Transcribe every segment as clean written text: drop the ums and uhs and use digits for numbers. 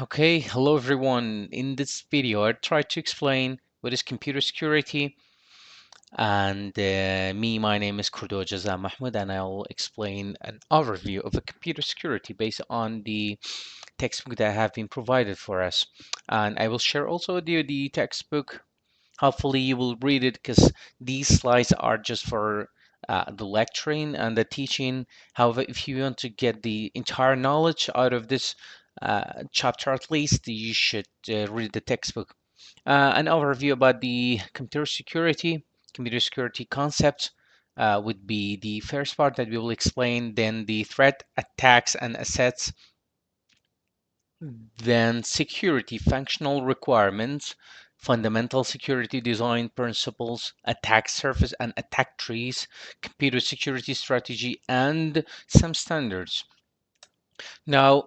Okay, hello everyone. In this video, I try to explain what is computer security. And my name is Kurdo Jaza Mahmoud, and I'll explain an overview of a computer security based on the textbook that have been provided for us. And I will share also with you the textbook. Hopefully, you will read it because these slides are just for the lecturing and the teaching. However, if you want to get the entire knowledge out of this chapter, at least, you should read the textbook. An overview about the computer security concepts would be the first part that we will explain, then the threat, attacks, and assets, then security functional requirements, fundamental security design principles, attack surface and attack trees, computer security strategy, and some standards. Now,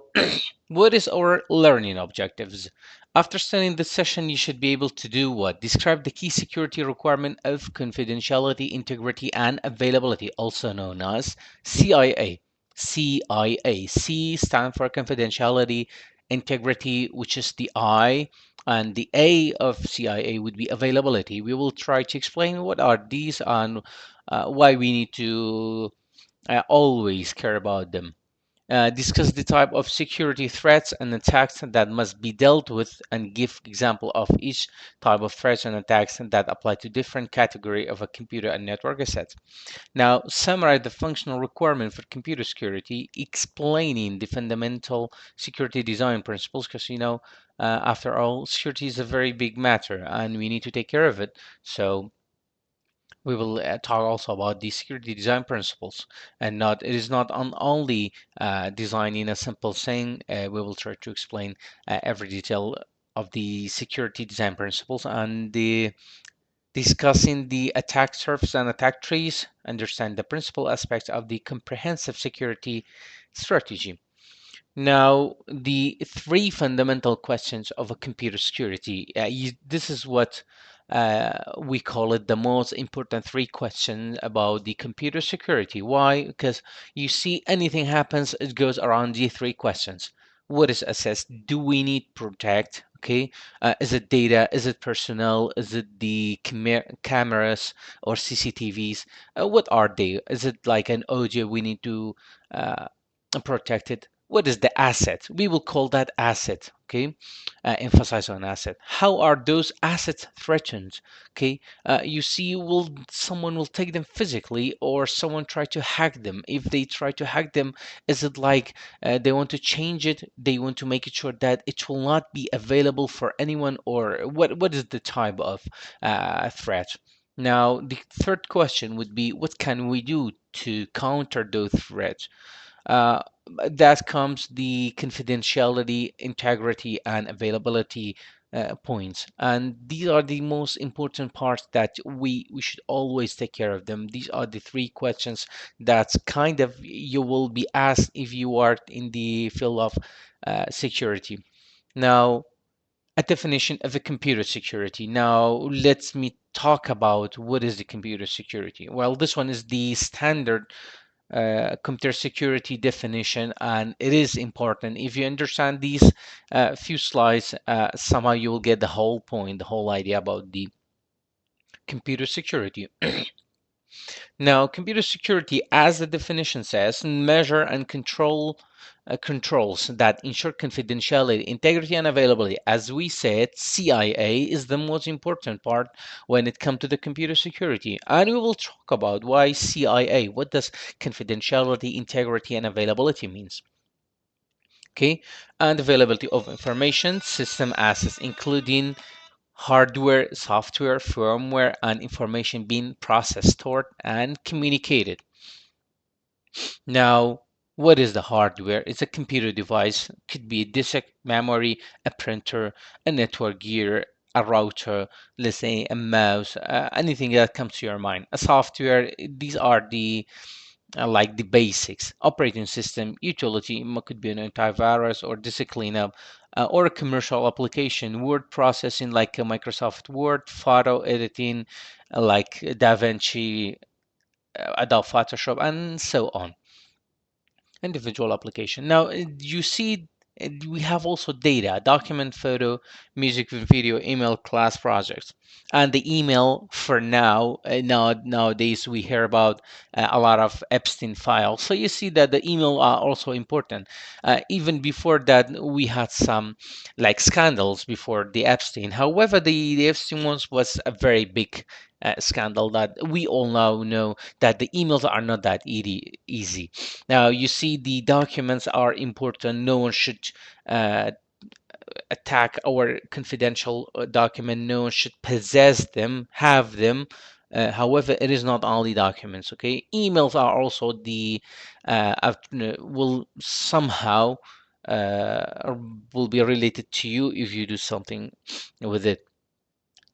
what is our learning objectives? After studying this session, you should be able to do what? Describe the key security requirement of confidentiality, integrity, and availability, also known as CIA. CIA. C stand for confidentiality, integrity, which is the I, and the A of CIA would be availability. We will try to explain what are these and why we need to always care about them. Discuss the type of security threats and attacks that must be dealt with, and give example of each type of threats and attacks that apply to different category of a computer and network asset. Now, summarize the functional requirement for computer security, explaining the fundamental security design principles, because after all, security is a very big matter and we need to take care of it. So we will talk also about the security design principles, and not it is not only designing a simple thing. We will try to explain every detail of the security design principles and the discussing the attack surface and attack trees, understand the principal aspects of the comprehensive security strategy. Now, the three fundamental questions of a computer security. This is what we call it the most important three questions about the computer security. Why? Because you see, anything happens, it goes around the three questions. What is assessed? Do we need protect? Okay. Is it data? Is it personnel? Is it the cameras or CCTVs? What are they? Is it like an audio we need to protect it? What is the asset? We will call that asset, okay? Emphasize on asset. How are those assets threatened? Okay, you see, will someone will take them physically, or someone try to hack them? If they try to hack them, is it like they want to change it? They want to make it sure that it will not be available for anyone, or what is the type of threat? Now, the third question would be, what can we do to counter those threats? Uh, that comes the confidentiality, integrity, and availability points. And these are the most important parts that we should always take care of them. These are the three questions that kind of you will be asked if you are in the field of security. Now, a definition of a computer security. Now, let me talk about what is the computer security. Well, this one is the standard computer security definition, and it is important. If you understand these few slides, somehow you will get the whole point, the whole idea about the computer security. Now, computer security, as the definition says, measure and controls that ensure confidentiality, integrity, and availability. As we said, CIA is the most important part when it comes to the computer security. And we will talk about why CIA, what does confidentiality, integrity, and availability means. Okay, and availability of information, system assets, including hardware, software, firmware, and information being processed, stored, and communicated. Now, what is the hardware? It's a computer device, could be a disk, memory, a printer, a network gear, a router, let's say a mouse, anything that comes to your mind. A software, these are the like the basics. Operating system, utility, could be an antivirus or disk cleanup, or a commercial application, word processing like Microsoft Word, photo editing like DaVinci, Adobe Photoshop, and so on. Individual application. Now, you see And we have also data, document, photo, music, video, email, class projects. And the email for nowadays we hear about a lot of Epstein files. So you see that the email are also important. Even before that, we had some like scandals before the Epstein. However, the Epstein ones was a very big scandal that we all now know that the emails are not that easy. Now, you see, the documents are important. No one should uh, attack our confidential document. No one should possess them, have them. However, it is not only documents, okay? Emails are also will somehow or will be related to you if you do something with it.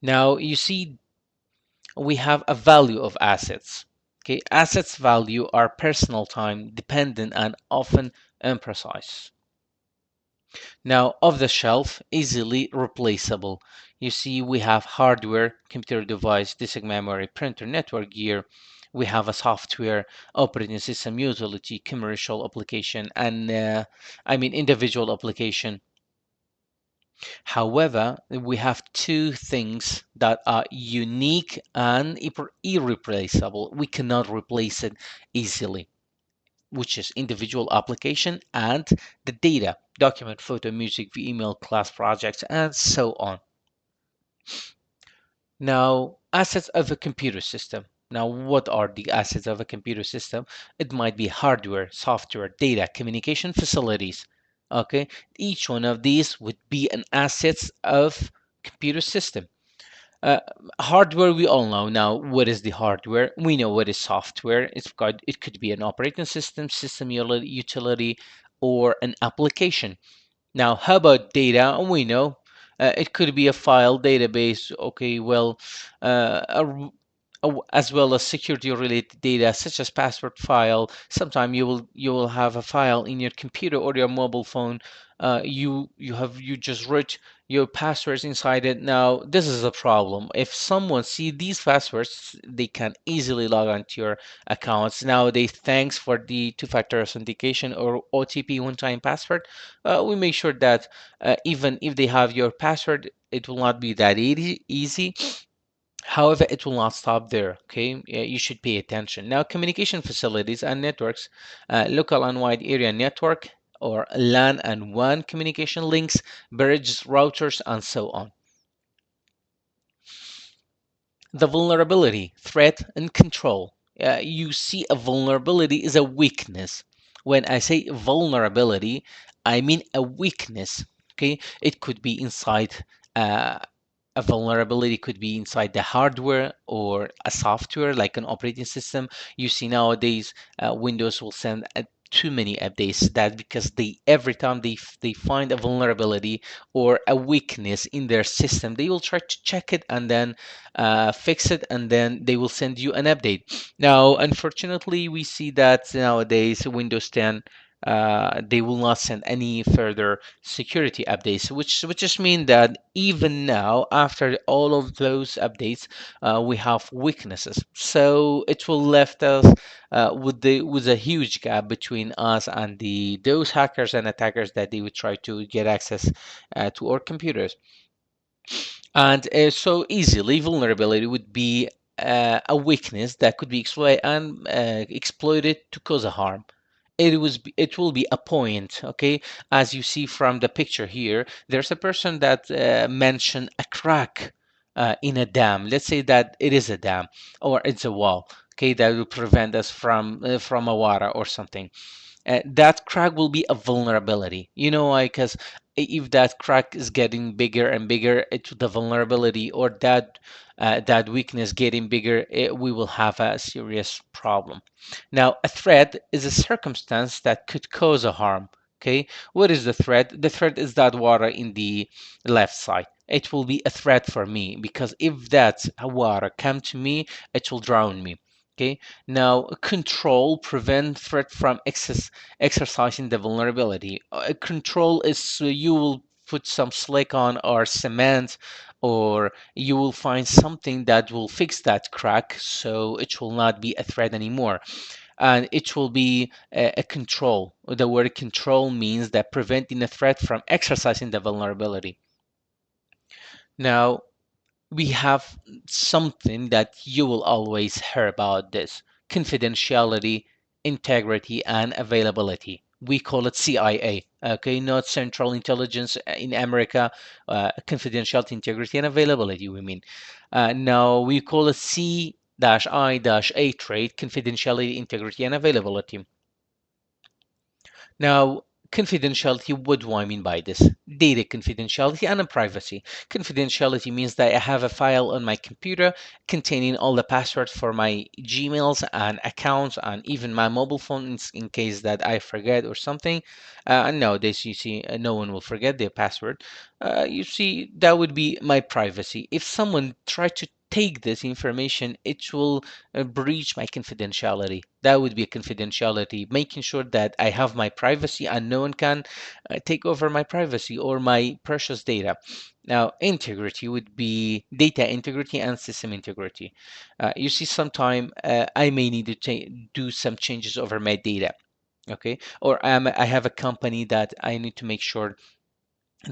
Now, you see, we have a value of assets. Okay, assets value are personal time dependent and often imprecise. Now, off the shelf, easily replaceable. You see, we have hardware, computer device, disk memory, printer, network gear. We have a software, operating system, utility, commercial application, and individual application. However, we have two things that are unique and irreplaceable. We cannot replace it easily, which is individual application and the data, document, photo, music, email, class projects, and so on. Now, assets of a computer system. Now, what are the assets of a computer system? It might be hardware, software, data, communication facilities. Okay, each one of these would be an asset of computer system. Uh, Hardware, we all know now what is the hardware. We know what is software. It could be an operating system utility, or an application. Now, how about data? We know it could be a file database. Okay, well, as well as security related data such as password file. Sometime you will have a file in your computer or your mobile phone. You just wrote your passwords inside it. Now this is a problem. If someone see these passwords, they can easily log onto your accounts. Nowadays, thanks for the two-factor authentication or OTP one-time password, we make sure that even if they have your password, it will not be that easy. However, it will not stop there. Okay, you should pay attention. Now, communication facilities and networks, local and wide area network or LAN and WAN communication links, bridges, routers, and so on. The vulnerability, threat, and control. You see, a vulnerability is a weakness. When I say vulnerability, I mean a weakness. Okay, it could be inside uh, a vulnerability could be inside the hardware or a software like an operating system. You see nowadays Windows will send too many updates that because they every time they find a vulnerability or a weakness in their system, they will try to check it and then fix it, and then they will send you an update. Now, unfortunately, we see that nowadays Windows 10, they will not send any further security updates, which just mean that even now, after all of those updates, we have weaknesses. So it will left us with a huge gap between us and those hackers and attackers that they would try to get access to our computers. And so easily vulnerability would be a weakness that could be exploited to cause a harm. It will be a point, okay? As you see from the picture here, there's a person that mentioned a crack in a dam. Let's say that it is a dam or it's a wall, okay, that will prevent us from a water or something. That crack will be a vulnerability. You know why? Because if that crack is getting bigger and bigger, the vulnerability or that weakness getting bigger, we will have a serious problem. Now, a threat is a circumstance that could cause a harm. Okay, what is the threat? The threat is that water in the left side. It will be a threat for me because if that water come to me, it will drown me. Okay, now control prevent threat from exercising the vulnerability. Control is you will put some slick on or cement, or you will find something that will fix that crack so it will not be a threat anymore. and it will be a control. The word control means that preventing a threat from exercising the vulnerability. Now, we have something that you will always hear about this: confidentiality, integrity, and availability. We call it CIA, okay, not Central Intelligence in America. Confidentiality, integrity, and availability, we mean. Now, we call it C-I-A trait: confidentiality, integrity, and availability. Now, confidentiality, what do I mean by this? Data confidentiality and privacy. Confidentiality means that I have a file on my computer containing all the passwords for my Gmails and accounts and even my mobile phones in case that I forget or something. And nowadays, you see, no one will forget their password. You see, that would be my privacy. If someone tried to take this information, it will breach my confidentiality. That would be a confidentiality, making sure that I have my privacy and no one can take over my privacy or my precious data. Now, integrity would be data integrity and system integrity. You see, sometime I may need to do some changes over my data. Okay, or I have a company that I need to make sure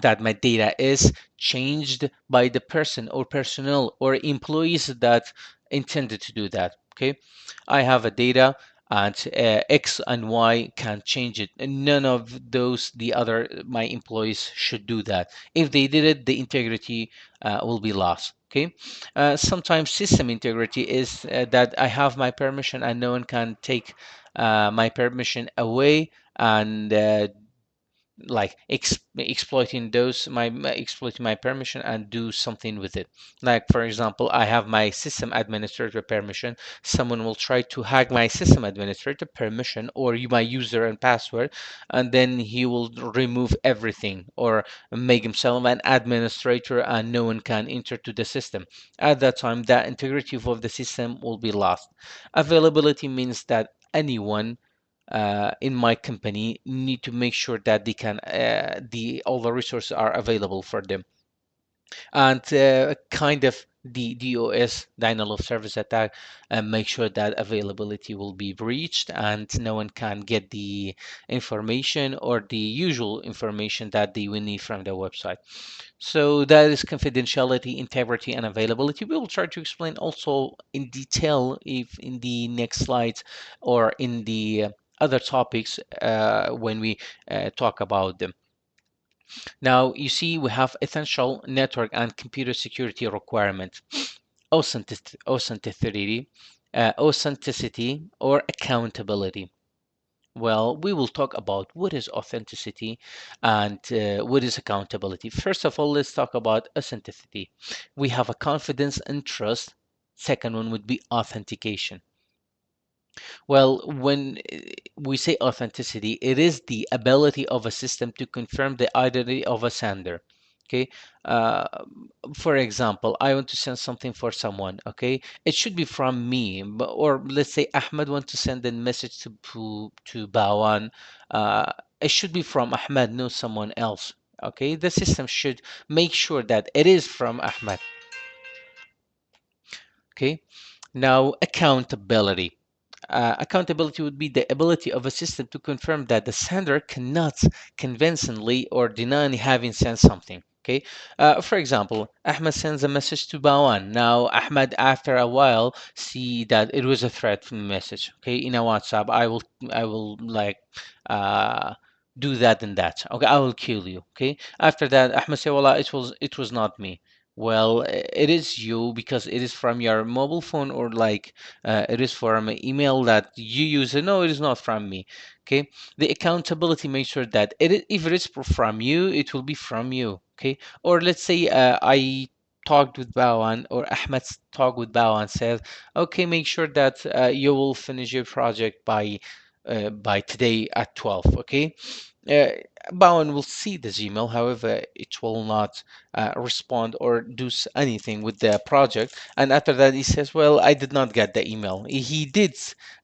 that my data is changed by the person or personnel or employees that intended to do that. Okay, I have a data and X and Y can change it, and none of those the other my employees should do that. If they did it, the integrity will be lost. Okay, sometimes system integrity is that I have my permission and no one can take my permission away and like exploiting my permission and do something with it. Like for example, I have my system administrator permission. Someone will try to hack my system administrator permission or my user and password, and then he will remove everything or make himself an administrator and no one can enter to the system. At that time, the integrity of the system will be lost. Availability means that anyone in my company need to make sure that they can the all the resources are available for them, and kind of the DOS, denial of service attack, make sure that availability will be breached and no one can get the information or the usual information that they will need from the website. So that is confidentiality, integrity, and availability. We will try to explain also in detail if in the next slides or in the other topics when we talk about them. Now, you see, we have essential network and computer security requirements. Authenticity, authenticity or accountability. Well, we will talk about what is authenticity and what is accountability. First of all, let's talk about authenticity. We have a confidence and trust. Second one would be authentication. Well, when we say authenticity, it is the ability of a system to confirm the identity of a sender. Okay. Uh, for example, I want to send something for someone. Okay, it should be from me, or let's say Ahmed wants to send a message to Bawan. Uh, it should be from Ahmed, not someone else. Okay, the system should make sure that it is from Ahmed. Okay. Now, accountability. Accountability would be the ability of a system to confirm that the sender cannot convincingly or deny having sent something. Okay. For example, Ahmed sends a message to Bawan. Now, Ahmed, after a while, see that it was a threat message. Okay, in a WhatsApp, I will like uh, do that and that. Okay, I will kill you. Okay. After that, Ahmed say, "Well, it was not me." Well, it is you because it is from your mobile phone or like it is from an email that you use. No, it is not from me. Okay. The accountability makes sure that if it is from you, it will be from you. Okay. Or let's say I talked with Bawan or Ahmed talked with Bawan says, okay, make sure that you will finish your project by today at 12. Okay. Uh, Bowen will see the Gmail, however, it will not respond or do anything with the project. And after that, he says, "Well, I did not get the email." He did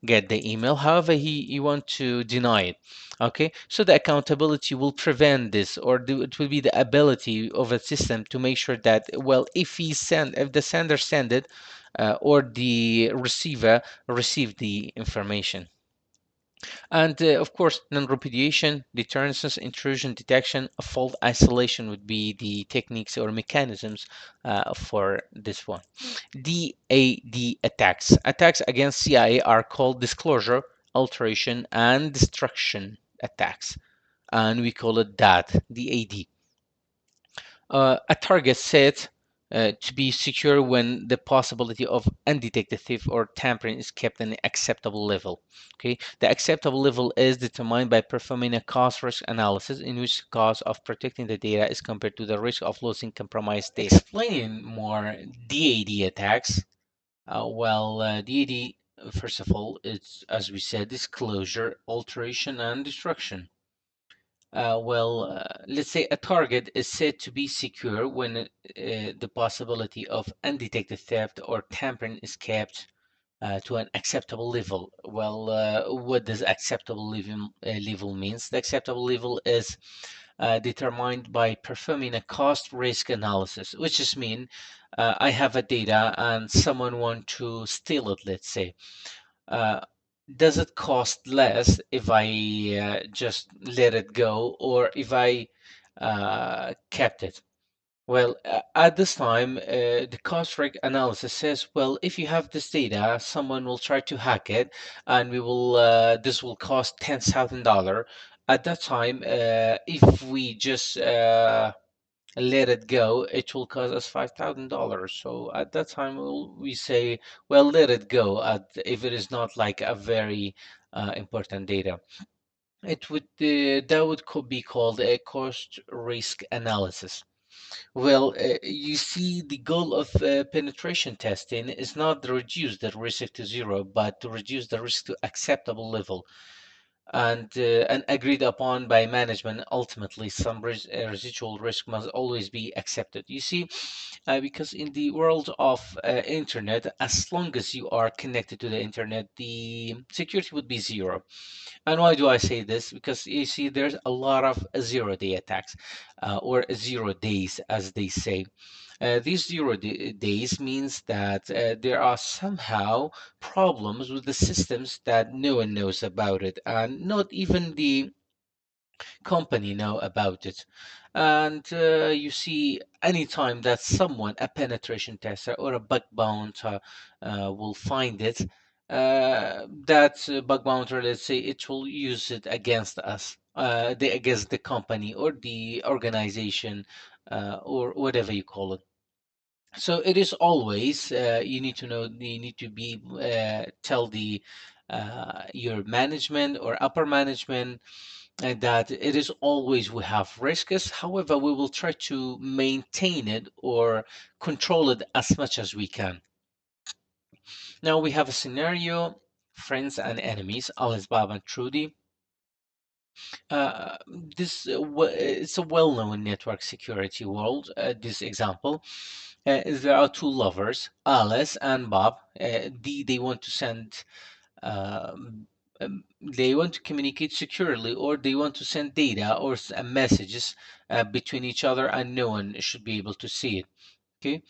get the email, however, he want to deny it. Okay, so the accountability will prevent this, or it will be the ability of a system to make sure that, well, if the sender send it, or the receiver received the information. And of course, non-repudiation, deterrence, intrusion detection, fault isolation would be the techniques or mechanisms for this one. DAD attacks. Attacks against CIA are called disclosure, alteration, and destruction attacks. And we call it DAD. A target set to be secure when the possibility of undetected theft or tampering is kept at an acceptable level. Okay, the acceptable level is determined by performing a cost-risk analysis in which the cost of protecting the data is compared to the risk of losing compromised data. Explaining more DAD attacks. DAD, first of all, it's as we said, disclosure, alteration, and destruction. Let's say a target is said to be secure when the possibility of undetected theft or tampering is kept to an acceptable level. What does acceptable level means? The acceptable level is determined by performing a cost risk analysis, which is mean I have a data and someone want to steal it, let's say. Uh, does it cost less if I just let it go or if I kept it? At this time, the cost rate analysis says, well, if you have this data, someone will try to hack it, and this will cost $10,000. At that time, if we just let it go, it will cost us $5,000. So at that time, we say, well, let it go. If it is not like a very important data, that would be called a cost risk analysis. You see, the goal of penetration testing is not to reduce the risk to zero, but to reduce the risk to acceptable level and agreed upon by management. Ultimately, some residual risk must always be accepted. You see, because in the world of internet, as long as you are connected to the internet, the security would be zero. And why do I say this? Because you see, there's a lot of zero-day attacks, or 0 days, as they say. These days means that there are somehow problems with the systems that no one knows about it, and not even the company know about it. And you see, anytime that someone, a penetration tester or a bug bouncer, will find it, that bug bouncer, let's say, it will use it against us, against the company or the organization, or whatever you call it. So it is always you need to know, you need to be tell the your management or upper management and that it is always we have risks. However, we will try to maintain it or control it as much as we can. Now we have a scenario: friends and enemies, Alice, Bob, and Trudy. Uh, it's a well-known network security world. This example, there are two lovers, Alice and Bob. They want to send they want to communicate securely, or they want to send data or messages between each other, and no one should be able to see it. Okay,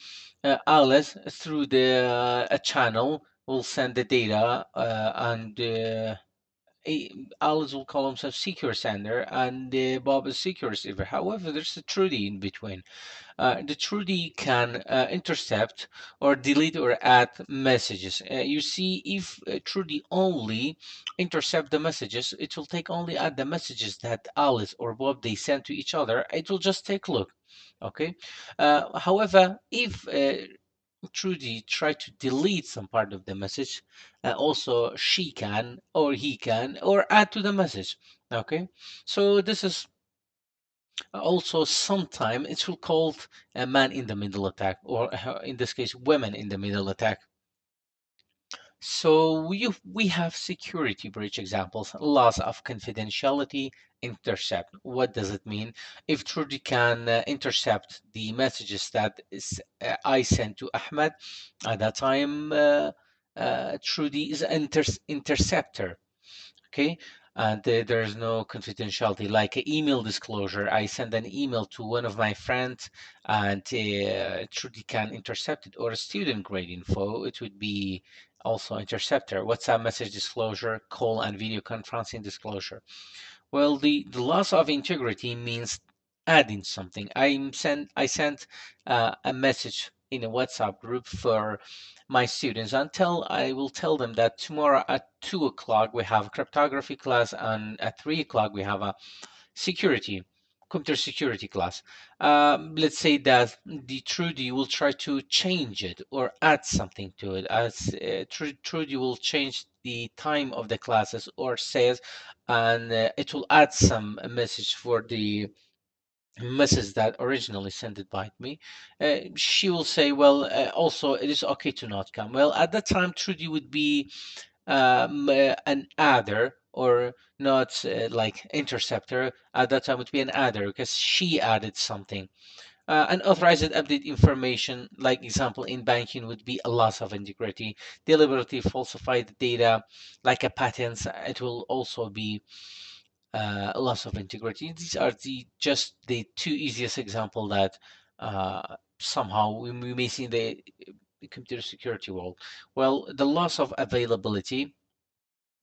Alice through the a channel will send the data, and Alice will call himself secure sender, and Bob is secure receiver. However, there's a Trudy in between. The Trudy can intercept or delete or add messages. You see, if Trudy only intercept the messages, it will take only add the messages that Alice or Bob they send to each other. It will just take a look. Okay. However, if Trudy try to delete some part of the message, also she can or he can or add to the message. Okay. So this is also, sometime it will called a man in the middle attack, or in this case, women in the middle attack. So we have security breach examples: loss of confidentiality, intercept. What does it mean? If Trudy can intercept the messages that I sent to Ahmed, at that time Trudy is an interceptor. Okay. and there's no confidentiality. Like an email disclosure, I send an email to one of my friends, and Trudy can intercept it, or a student grade info, it would be also interceptor. WhatsApp message disclosure, call and video conferencing disclosure. Well, the loss of integrity means adding something. I sent a message in a WhatsApp group for my students until I will tell them that tomorrow at 2 o'clock we have a cryptography class, and at 3 o'clock we have a security computer security class. Let's say that the Trudy will try to change it or add something to it, as Trudy will change the time of the classes or says, and it will add some message for the message that originally sent it by me. She will say, well, also it is okay to not come. Well, at that time Trudy would be an adder, or not like interceptor. At that time would be an adder because she added something. Unauthorized update information, like example in banking, would be a loss of integrity. Deliberately falsified data, like a patent, it will also be a loss of integrity. These are just the two easiest example that somehow we may see in the computer security world. Well, the loss of availability,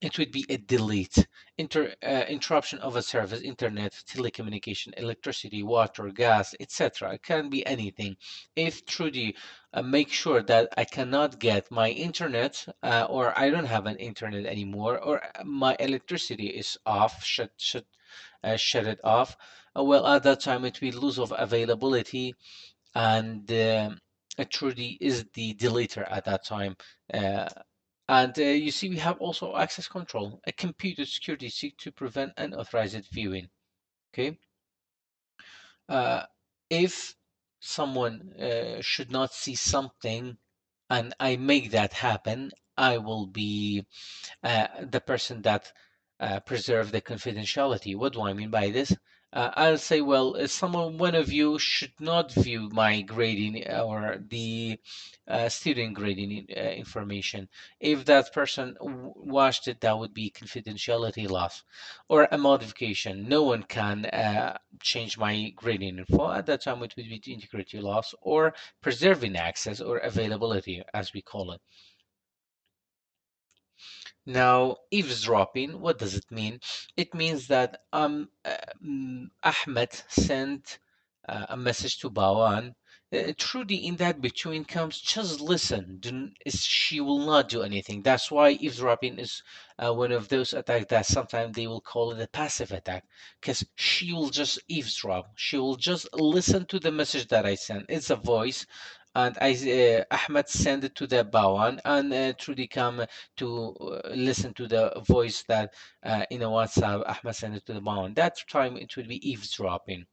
it would be a delete, interruption of a service, internet, telecommunication, electricity, water, gas, etc. It can be anything. If Trudy make sure that I cannot get my internet, or I don't have an internet anymore, or my electricity is off, shut it off. Well, at that time it will lose of availability, and Trudy is the deleter at that time. Uh, and you see, we have also access control, a computer security seek to prevent unauthorized viewing. Okay, uh, if someone should not see something, and I make that happen, I will be the person that preserve the confidentiality. What do I mean by this? I'll say, well, one of you should not view my grading or the student grading information. If that person watched it, that would be confidentiality loss or a modification. No one can change my grading info. At that time, it would be integrity loss or preserving access or availability, as we call it. Now, eavesdropping, what does it mean? It means that Ahmed sent a message to Bawan. Trudy in that between comes, just listen. She will not do anything. That's why eavesdropping is one of those attacks that sometimes they will call it a passive attack, because she will just eavesdrop. She will just listen to the message that I sent. It's a voice, and Ahmed send it to the Bawan, and Trudy come to listen to the voice that in a WhatsApp Ahmed sent it to the Bawan. That time it will be eavesdropping,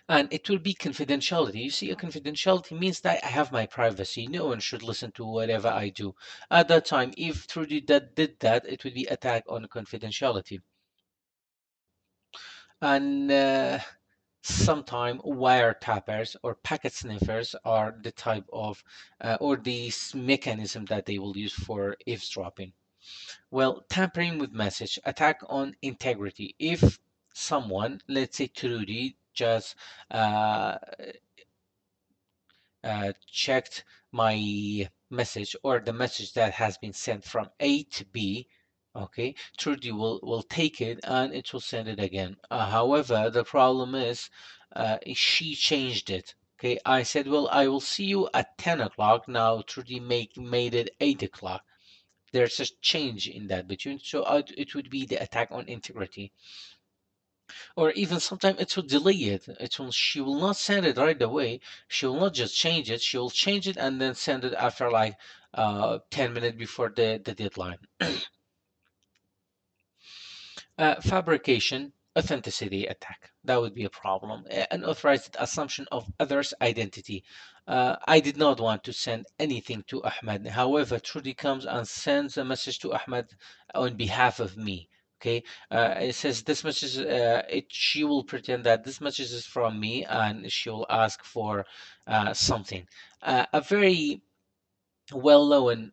and it will be confidentiality. You see, a confidentiality means that I have my privacy. No one should listen to whatever I do. At that time, if Trudy that did that, it would be attack on confidentiality. And sometime wiretappers or packet sniffers are the type of or these mechanism that they will use for eavesdropping. Well, tampering with message, attack on integrity. If someone, let's say Trudy, just uh, checked my message or the message that has been sent from A to B, okay, Trudy will take it and it will send it again. However, the problem is she changed it. Okay, I said, well, I will see you at 10 o'clock. Now Trudy made it 8 o'clock. There's a change in that between, so it would be the attack on integrity. Or even sometimes it will delay it. She will not send it right away. She will not just change it. She will change it and then send it after like 10 minutes before the deadline. Fabrication, authenticity attack. That would be a problem. Unauthorized assumption of others' identity. I did not want to send anything to Ahmed. However, Trudy comes and sends a message to Ahmed on behalf of me. Okay, it says this message. She will pretend that this message is from me, and she will ask for something. A very well-known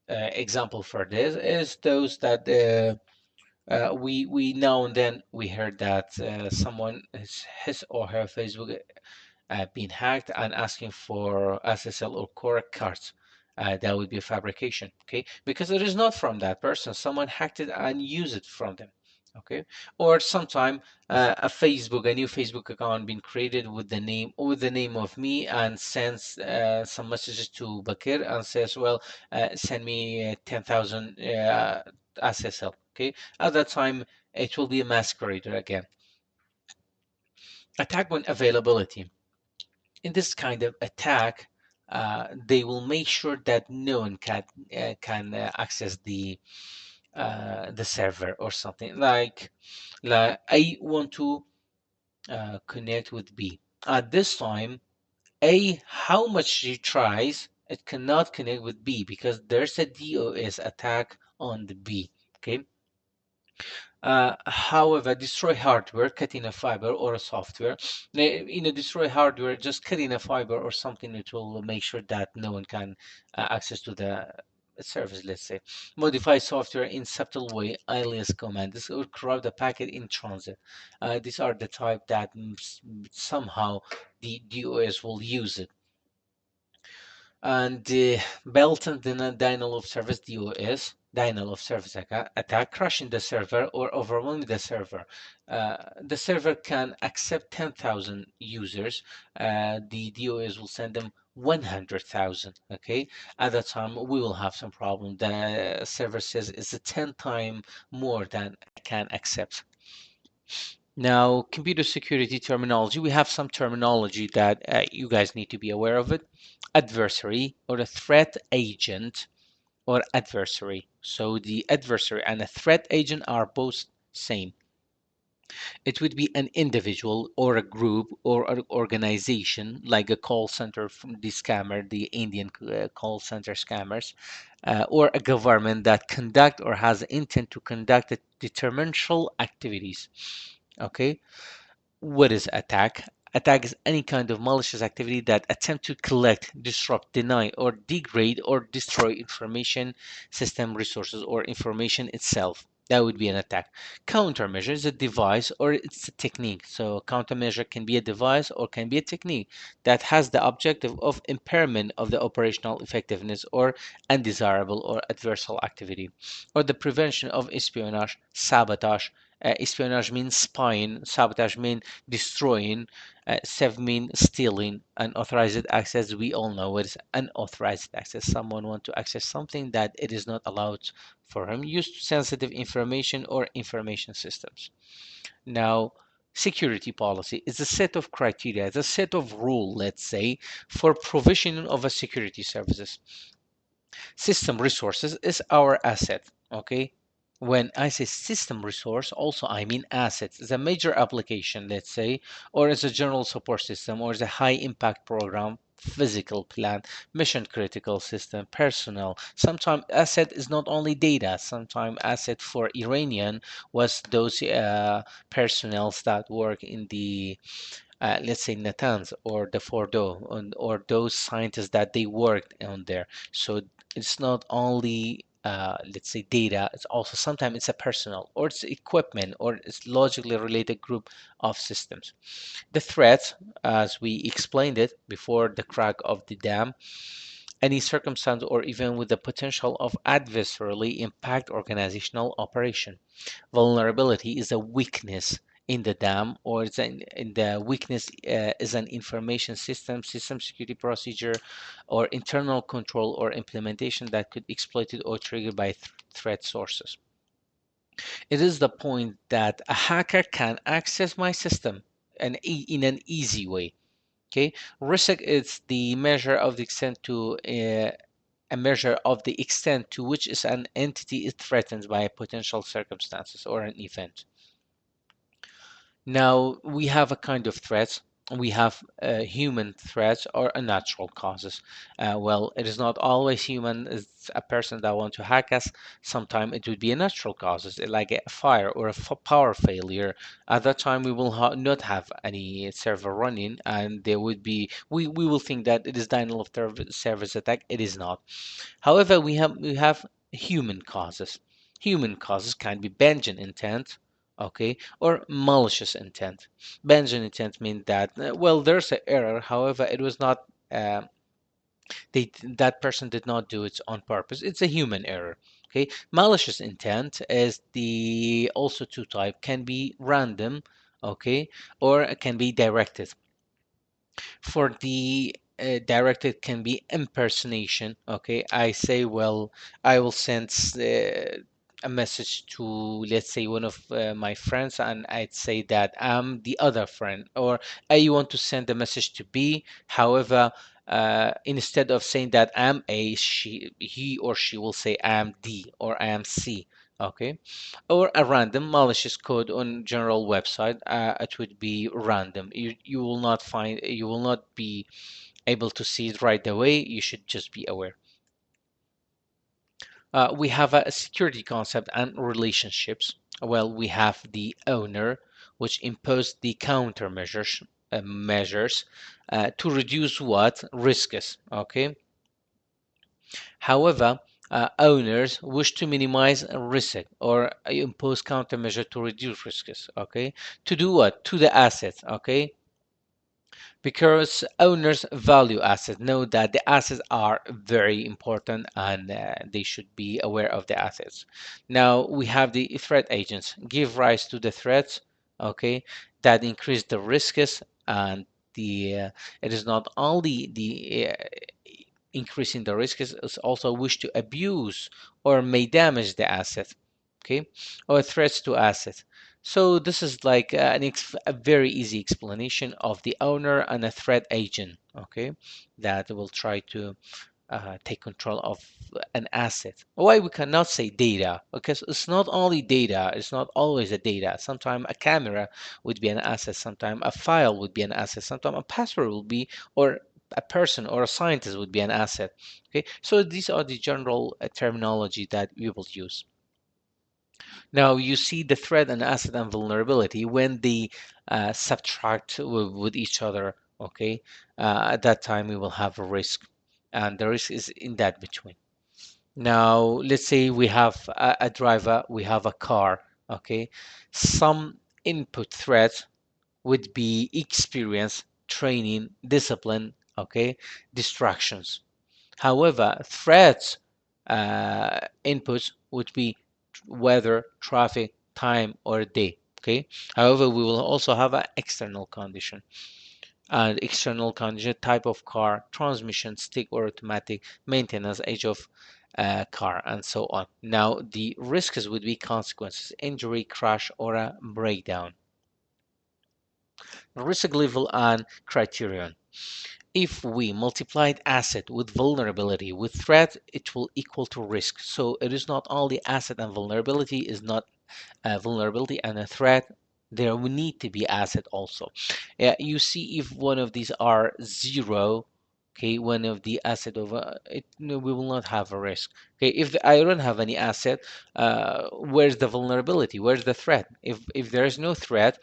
example for this is those that We now and then we heard that someone his or her Facebook being hacked and asking for SSL or core cards. That would be a fabrication, okay? Because it is not from that person. Someone hacked it and used it from them, okay? Or sometime a new Facebook account being created with the name of me and sends some messages to Bakir and says, well, send me 10,000 SSL, okay? At that time, it will be a masquerader again. Attack when availability. In this kind of attack, they will make sure that no one can access the server or something like I want to connect with B. At this time, A, how much she tries, it cannot connect with B because there's a DOS attack on the B. Okay, however, destroy hardware, cutting a fiber or a software. Destroy hardware, just cutting a fiber or something that will make sure that no one can access to the service, let's say. Modify software in subtle way, alias command. This will corrupt the packet in transit. These are the type that somehow the DOS will use it. And belt and denial of service DOS, denial of service attack, crashing the server or overwhelming the server. The server can accept 10,000 users. The DOS will send them 100,000. Okay, at that time we will have some problem. The server says it's a 10 time more than I can accept. Now, computer security terminology, we have some terminology that you guys need to be aware of it. Adversary or a threat agent or adversary. So the adversary and a threat agent are both same. It would be an individual or a group or an organization like a call center from the scammer, the Indian call center scammers, or a government that conduct or has intent to conduct detrimental activities. Okay, what is attack? Attack is any kind of malicious activity that attempt to collect, disrupt, deny, or degrade or destroy information, system resources, or information itself. That would be an attack. Countermeasure is a device or it's a technique. So countermeasure can be a device or can be a technique that has the objective of impairment of the operational effectiveness or undesirable or adversarial activity, or the prevention of espionage, sabotage. Espionage means spying, sabotage means destroying, theft means stealing, unauthorized access. We all know what is unauthorized access. Someone want to access something that it is not allowed for him. Use sensitive information or information systems. Now, security policy is a set of criteria, it's a set of rule, let's say, for provisioning of a security services. System resources is our asset, okay? When I say system resource, also I mean assets. It's a major application, let's say, or it's a general support system, or it's a high impact program, physical plant, mission critical system, personnel. Sometimes asset is not only data. Sometimes asset for Iranian was those personnel that work in the let's say Natanz or the Fordo or those scientists that they worked on there. So it's not only let's say data, it's also sometimes it's a personal or it's equipment or it's logically related group of systems. The threats, as we explained it before, the crack of the dam, any circumstance or even with the potential of adversarially impact organizational operation. Vulnerability is a weakness in the dam, or it's in the weakness is an information system, system security procedure, or internal control or implementation that could exploit it or triggered by threat sources. It is the point that a hacker can access my system and in an easy way. Okay, risk is the measure of the extent to a measure of the extent to which is an entity is threatened by potential circumstances or an event. Now we have a kind of threats. We have human threats or unnatural causes. Well, it is not always human. It's a person that want to hack us. Sometimes it would be a natural causes, like a fire or a power failure. At that time, we will not have any server running, and there would be we will think that it is denial of service attack. It is not. However, we have human causes. human causes, can be vengeance intent, okay, or malicious intent. Vengeance intent means that, well, there's an error, however, it was not. That person did not do it on purpose. It's a human error. Okay, malicious intent is the also two type, can be random, okay, or it can be directed. For the directed can be impersonation. Okay, I say, well, I will send a message to, let's say, one of my friends, and I'd say that I'm the other friend, or I want to send a message to B. However, instead of saying that I'm A, he or she will say I am D or I am C. Okay, or a random malicious code on general website. It would be random. You will not find, you will not be able to see it right away. You should just be aware. We have a security concept and relationships. Well, we have the owner, which imposed the countermeasures measures to reduce what risks. Okay. However, owners wish to minimize risk or impose countermeasure to reduce risks. Okay, to do what? To the assets. Okay, because owners value assets, know that the assets are very important, and they should be aware of the assets. Now we have the threat agents give rise to the threats, okay, that increase the risks, and the it is not only the increasing the risk, is also wish to abuse or may damage the asset, okay, or threats to asset. So this is like a very easy explanation of the owner and a threat agent, okay, that will try to take control of an asset. Why we cannot say data? Because it's not only data, it's not always a data. Sometimes a camera would be an asset, sometimes a file would be an asset, sometimes a password will be, or a person or a scientist would be an asset. Okay, so these are the general terminology that we will use. Now you see the threat and asset and vulnerability when they subtract with each other. Okay, at that time we will have a risk, and the risk is in that between. Now let's say we have a driver, we have a car. Okay, some input threat would be experience, training, discipline. Okay, distractions. However, threats inputs would be weather, traffic, time, or day. Okay. However, we will also have an external condition. And external condition, type of car, transmission, stick or automatic, maintenance, age of car, and so on. Now, the risks would be consequences, injury, crash, or a breakdown. Risk level and criterion. If we multiplied asset with vulnerability with threat, it will equal to risk. So it is not only asset and vulnerability, is not a vulnerability and a threat. There will need to be asset also. You see if one of these are zero, okay, one of the asset of it, no, we will not have a risk. Okay, if I don't have any asset, where's the vulnerability? Where's the threat? If there is no threat,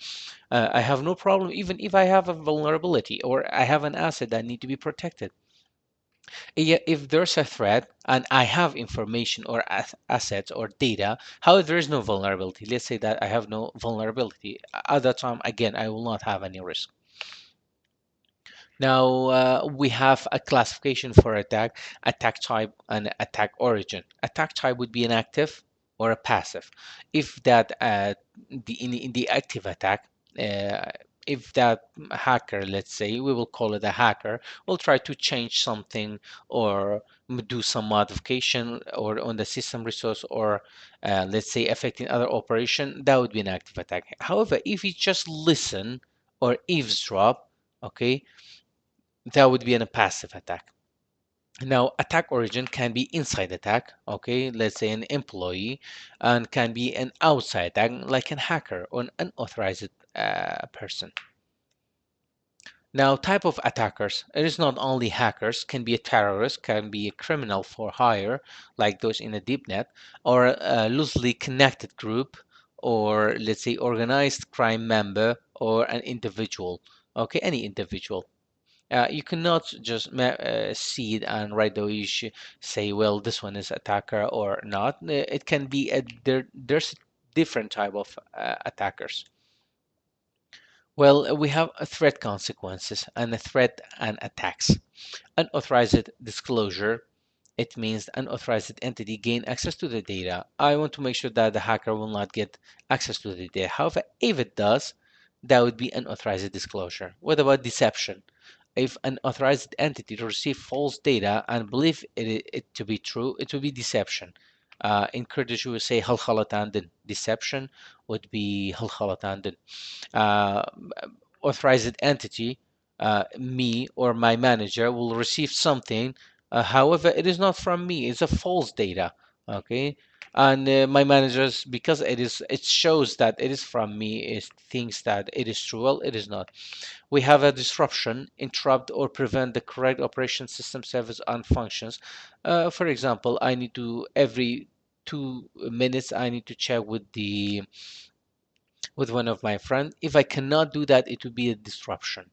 I have no problem even if I have a vulnerability or I have an asset that need to be protected. If there's a threat and I have information or assets or data, how there is no vulnerability? Let's say that I have no vulnerability. At that time, again, I will not have any risk. Now we have a classification for attack type and attack origin. Attack type would be an active or a passive. If that in the active attack, uh, if that hacker, let's say, we will call it a hacker, will try to change something or do some modification or on the system resource or let's say affecting other operation, that would be an active attack. However, if you just listen or eavesdrop, okay, that would be a passive attack. Now, attack origin can be inside attack, okay, let's say an employee, and can be an outside attack, like a hacker or an unauthorized person. Now, type of attackers. It is not only hackers, can be a terrorist, can be a criminal for hire, like those in a deep net, or a loosely connected group, or let's say organized crime member, or an individual. Okay, any individual. You cannot just see it and right away you should say, well, this one is attacker or not. It can be there's different type of attackers. Well, we have a threat consequences and a threat and attacks. Unauthorized disclosure, it means unauthorized entity gain access to the data. I want to make sure that the hacker will not get access to the data. However, if it does, that would be unauthorized disclosure. What about deception? If an authorized entity receive false data and believe it to be true, it will be deception. In Kurdish, we would say halkhalatandin. Deception would be halkhalatandin. Uh, Authorized entity, me or my manager, will receive something. However, it is not from me. It's a false data. Okay, and my managers, because it shows that it is from me, it thinks that it is true. Well, it is not. We have a disruption, interrupt or prevent the correct operation system service and functions. For example, I need to every 2 minutes I need to check with one of my friends. If I cannot do that, it will be a disruption.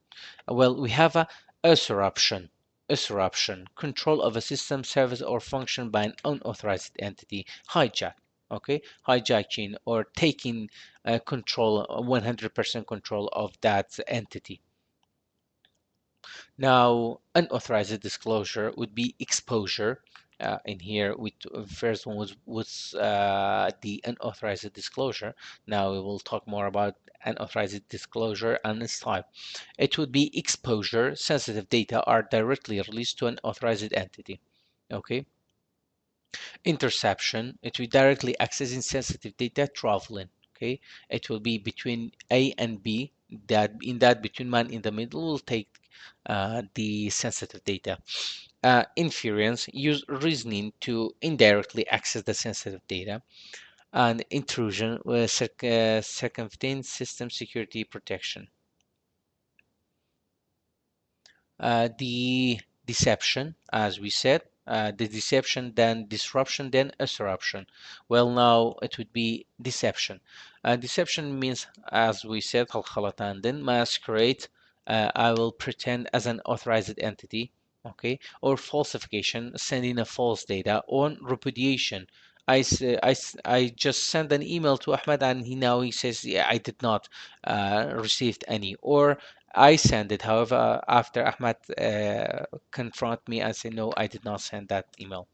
Well, we have a usurpation. Usurpation, control of a system, service, or function by an unauthorized entity. Hijack, okay, hijacking or taking control, 100% control of that entity. Now, unauthorized disclosure would be exposure. In here, first one was the unauthorized disclosure. Now we will talk more about unauthorized disclosure and its type. It would be exposure. Sensitive data are directly released to an authorized entity. Okay. Interception. It will directly accessing sensitive data traveling. Okay. It will be between A and B. That between man in the middle will take the sensitive data. Inference, use reasoning to indirectly access the sensitive data. And intrusion, circumvent system security protection. The deception, as we said, the deception, then disruption, then disruption. Well, now it would be deception. Deception means, as we said, khalkhalatan, then masquerade. I will pretend as an authorized entity, okay, or falsification, sending a false data, or repudiation. I just sent an email to Ahmed and he says, yeah, I did not received any. Or I sent it. However, after Ahmed confront me and say, no, I did not send that email.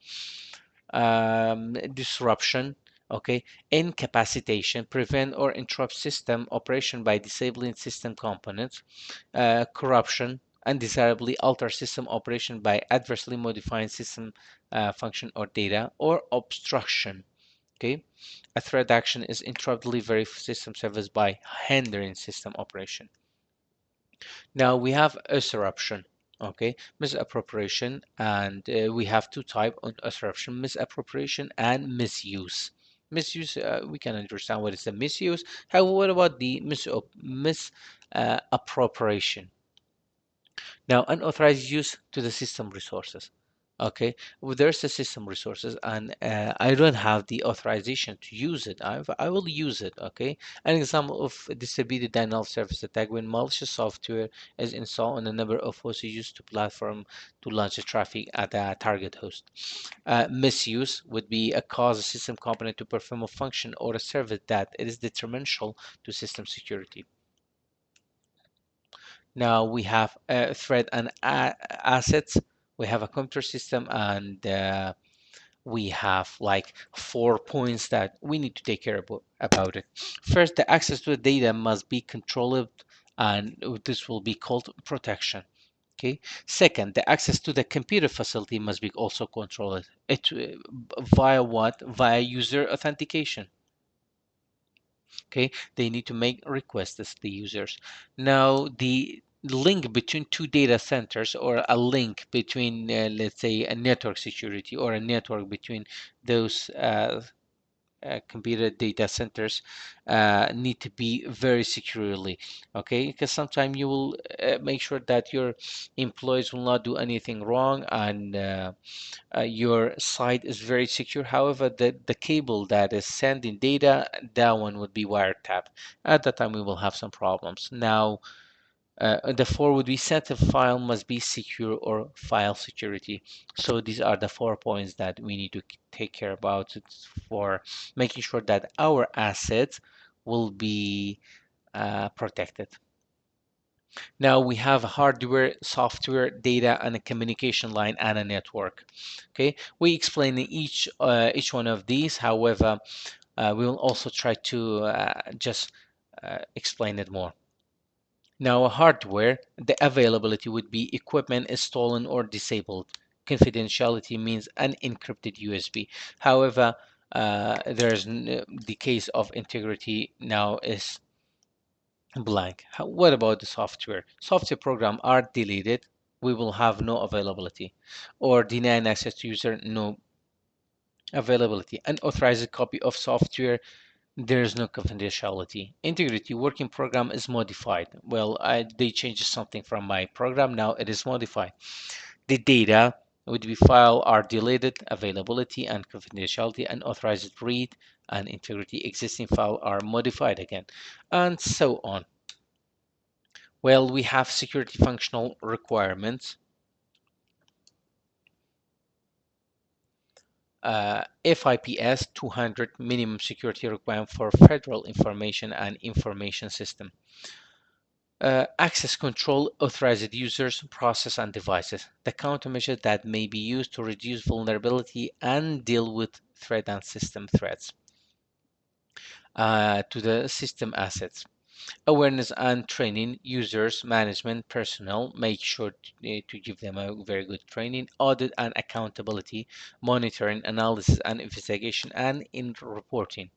Disruption, okay, incapacitation, prevent or interrupt system operation by disabling system components. Corruption, undesirably alter system operation by adversely modifying system function or data. Or obstruction, okay. A threat action is interrupt delivery of system service by hindering system operation. Now we have usurpation, okay, misappropriation, and we have two types of usurpation: misappropriation and misuse. Misuse, we can understand what is the misuse. However, what about the misappropriation? Now, unauthorized use to the system resources. Okay, well, there's the system resources, and I don't have the authorization to use it. I will use it. Okay, an example of a distributed denial of service attack when malicious software is installed on a number of hosts used to platform to launch a traffic at a target host. Misuse would be a cause a system component to perform a function or a service that it is detrimental to system security. Now we have threat and assets. We have a computer system, and we have like 4 points that we need to take care about it. First, the access to the data must be controlled, and this will be called protection. Okay. Second, the access to the computer facility must be also controlled. It via what? Via user authentication. Okay, they need to make requests as the users. Now, the link between two data centers, or a link between, let's say, a network security, or a network between those computer data centers, need to be very securely, okay, because sometimes you will make sure that your employees will not do anything wrong, and your site is very secure. However, the cable that is sending data, that one would be wiretapped. At that time, we will have some problems. Now, The four would be set of file must be secure or file security. So these are the 4 points that we need to take care about for making sure that our assets will be protected. Now we have hardware, software, data, and a communication line and a network. Okay, we explain each one of these. However, we will also try to just explain it more. Now, hardware, the availability would be equipment is stolen or disabled. Confidentiality means unencrypted USB. However, the case of integrity now is blank. What about the software? Software program are deleted, we will have no availability. Or denying access to user, no availability. Unauthorized copy of software, there is no confidentiality. Integrity working program is modified. Well, they changed something from my program. Now it is modified. The data would be file are deleted. Availability and confidentiality and authorized read and integrity existing file are modified again, and so on. Well, we have security functional requirements. FIPS 200 minimum security requirement for federal information and information system. Access control authorized users, process, and devices. The countermeasure that may be used to reduce vulnerability and deal with threat and system threats. To the system assets. Awareness and training, users, management, personnel. Make sure to give them a very good training. Audit and accountability, monitoring, analysis, and investigation, and in reporting.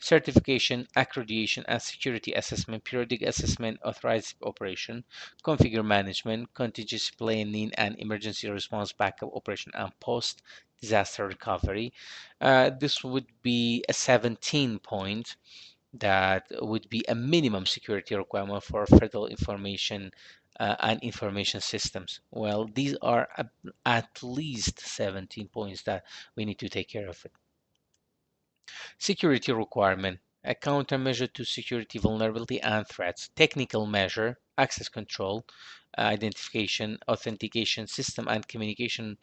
Certification, accreditation, and security assessment, periodic assessment, authorized operation, configure management, contingency planning and emergency response, backup operation, and post disaster recovery. This would be a 17 point that would be a minimum security requirement for federal information and information systems. Well, these are at least 17 points that we need to take care of it. Security requirement, a countermeasure to security vulnerability and threats, technical measure, access control, identification, authentication, system and communication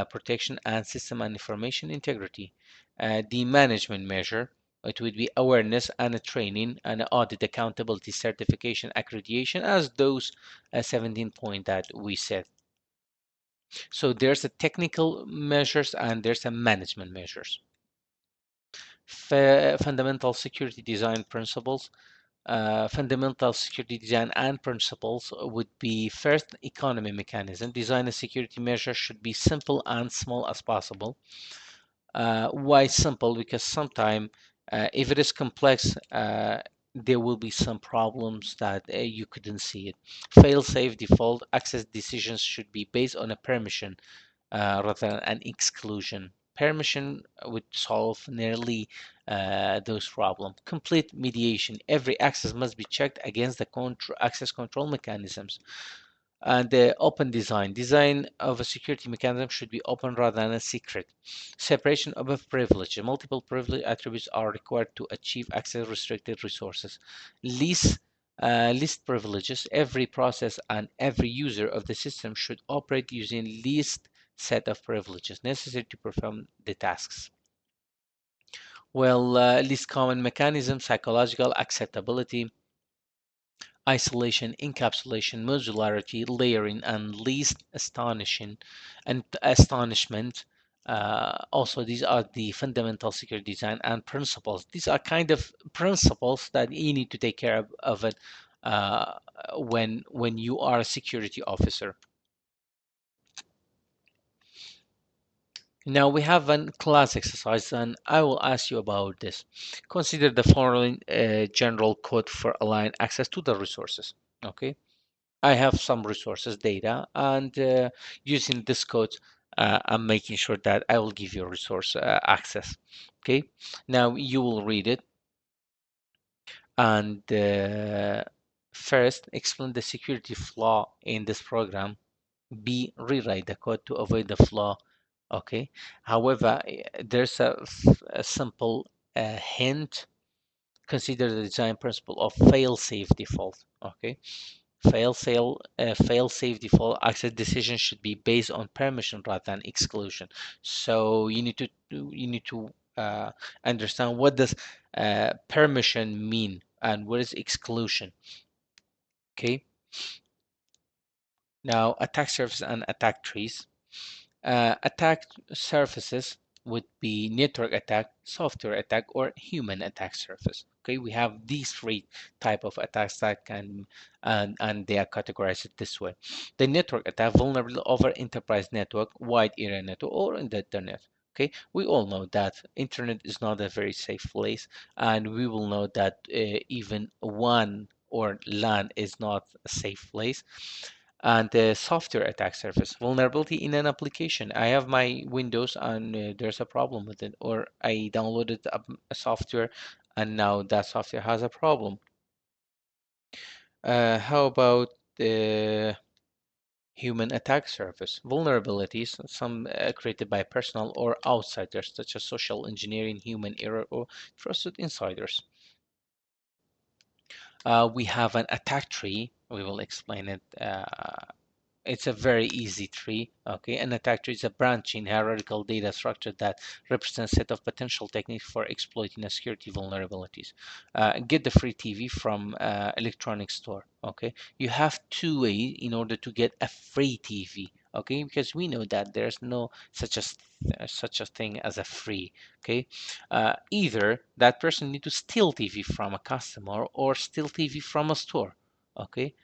protection, and system and information integrity. The management measure, it would be awareness and training and audit accountability certification accreditation as those 17 points that we said. So there's a technical measures and there's a management measures. Fundamental security design principles. Fundamental security design and principles would be first, economy mechanism. Design a security measure should be simple and small as possible. Why simple? Because sometimes if it is complex, there will be some problems that you couldn't see it. Fail-safe default access decisions should be based on a permission rather than an exclusion. Permission would solve nearly those problems. Complete mediation. Every access must be checked against the access control mechanisms. And the open design. Design of a security mechanism should be open rather than a secret. Separation of a privilege. Multiple privilege attributes are required to achieve access restricted resources. Least privileges. Every process and every user of the system should operate using least set of privileges necessary to perform the tasks. Well, least common mechanism, psychological acceptability, isolation, encapsulation, modularity, layering, and least astonishing and astonishment. Also, these are the fundamental security design and principles. These are kind of principles that you need to take care of it when you are a security officer. Now we have a class exercise and I will ask you about this. Consider the following general code for align access to the resources. Okay, I have some resources data and using this code I'm making sure that I will give you resource access. Okay, now you will read it and first explain the security flaw in this program. B, rewrite the code to avoid the flaw. Okay. However, there's a simple hint. Consider the design principle of fail-safe default. Okay. Fail-safe default access decisions should be based on permission rather than exclusion. So you need to understand what does permission mean and what is exclusion. Okay. Now, attack surface and attack trees. Attack surfaces would be network attack, software attack, or human attack surface. Okay, we have these three type of attacks that can and they are categorized this way. The network attack vulnerable over enterprise network, wide area network, or in the internet. Okay, we all know that internet is not a very safe place, and we will know that even WAN or LAN is not a safe place. And the software attack surface vulnerability in an application. I have my Windows and there's a problem with it, or I downloaded a software and now that software has a problem. How about the human attack surface vulnerabilities, some created by personal or outsiders, such as social engineering, human error, or trusted insiders. We have an attack tree. We will explain it. It's a very easy tree. Okay, an attack tree is a branching hierarchical data structure that represents a set of potential techniques for exploiting a security vulnerabilities. Get the free TV from electronic store. Okay, you have two ways in order to get a free TV. Okay, because we know that there's no such a thing as a free. Okay, either that person need to steal TV from a customer or steal TV from a store. Okay,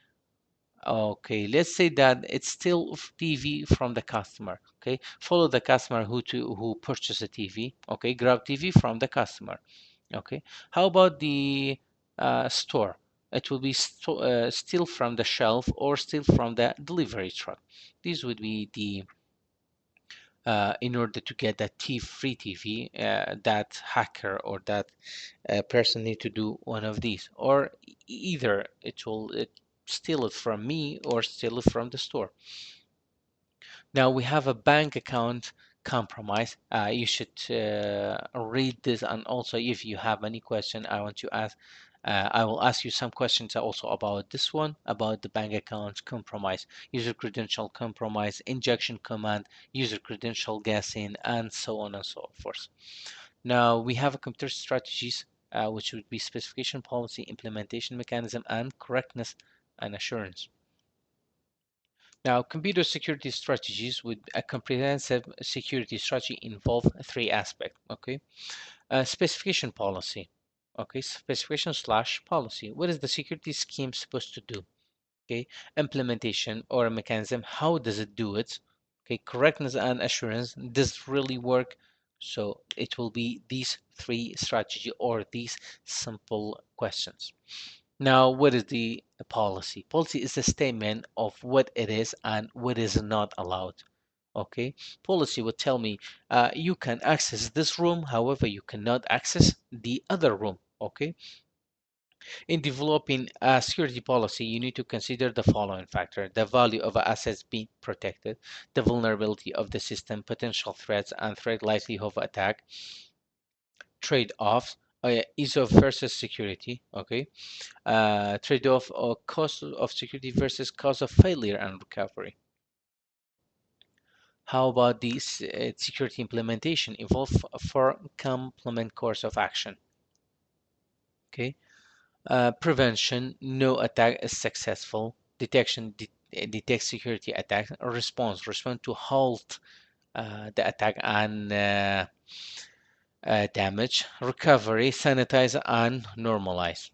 okay, let's say that it's still TV from the customer. Okay, follow the customer who purchased a TV. Okay, grab TV from the customer. Okay, how about the store? It will be still from the shelf or still from the delivery truck. These would be the in order to get that free TV, that hacker or that person need to do one of these, or either it steal it from me or steal it from the store. Now we have a bank account compromise. You should read this, and also if you have any question, I want to ask. I will ask you some questions also about this one, about the bank account compromise, user credential compromise, injection command, user credential guessing, and so on and so forth. Now we have a computer strategies, which would be specification policy, implementation mechanism, and correctness and assurance. Now, computer security strategies with a comprehensive security strategy involve three aspects. Okay, specification policy. Okay, specification slash policy. What is the security scheme supposed to do? Okay, implementation or a mechanism. How does it do it? Okay, correctness and assurance. Does it really work? So it will be these three strategy or these simple questions. Now, what is the policy? Policy is a statement of what it is and what is not allowed. Okay, policy would tell me you can access this room, however, you cannot access the other room. Okay, in developing a security policy, you need to consider the following factor: the value of assets being protected, the vulnerability of the system, potential threats, and threat likelihood of attack, trade-offs, ease of versus security. Okay, trade-off or cost of security versus cost of failure and recovery. How about the security implementation involve for complement course of action? Okay, prevention, no attack is successful. Detection, detect security attack. Respond to halt the attack and damage. Recovery, sanitize and normalize.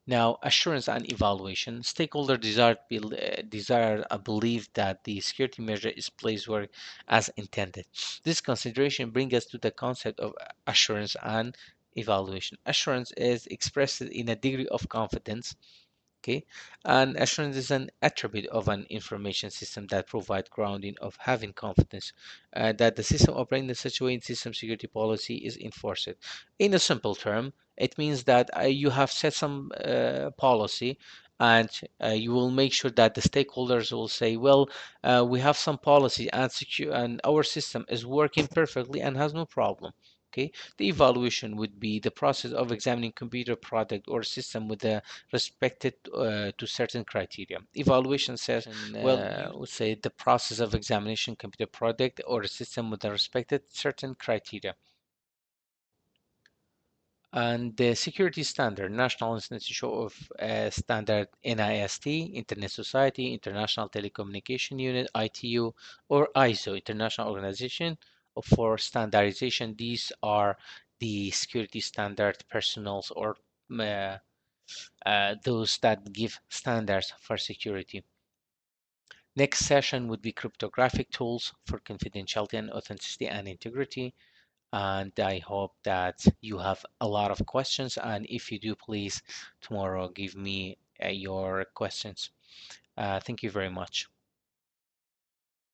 Now, assurance and evaluation. Stakeholder desire a belief that the security measure is placed where as intended. This consideration brings us to the concept of assurance and evaluation. Assurance is expressed in a degree of confidence. Okay, and assurance is an attribute of an information system that provides grounding of having confidence that the system operating in such a way in system security policy is enforced. In a simple term, it means that you have set some policy and you will make sure that the stakeholders will say, well, we have some policy and secure and our system is working perfectly and has no problem. Okay, the evaluation would be the process of examining computer product or system with respected to certain criteria. Evaluation says, well, would say the process of examination computer product or a system with respected certain criteria. And the security standard, National Institute of Standard, NIST, Internet Society, International Telecommunication Unit, ITU, or ISO, International Organization for Standardization. These are the security standard personals or uh, those that give standards for security. Next session would be cryptographic tools for confidentiality and authenticity and integrity. And I hope that you have a lot of questions. And if you do, please tomorrow give me your questions. Thank you very much.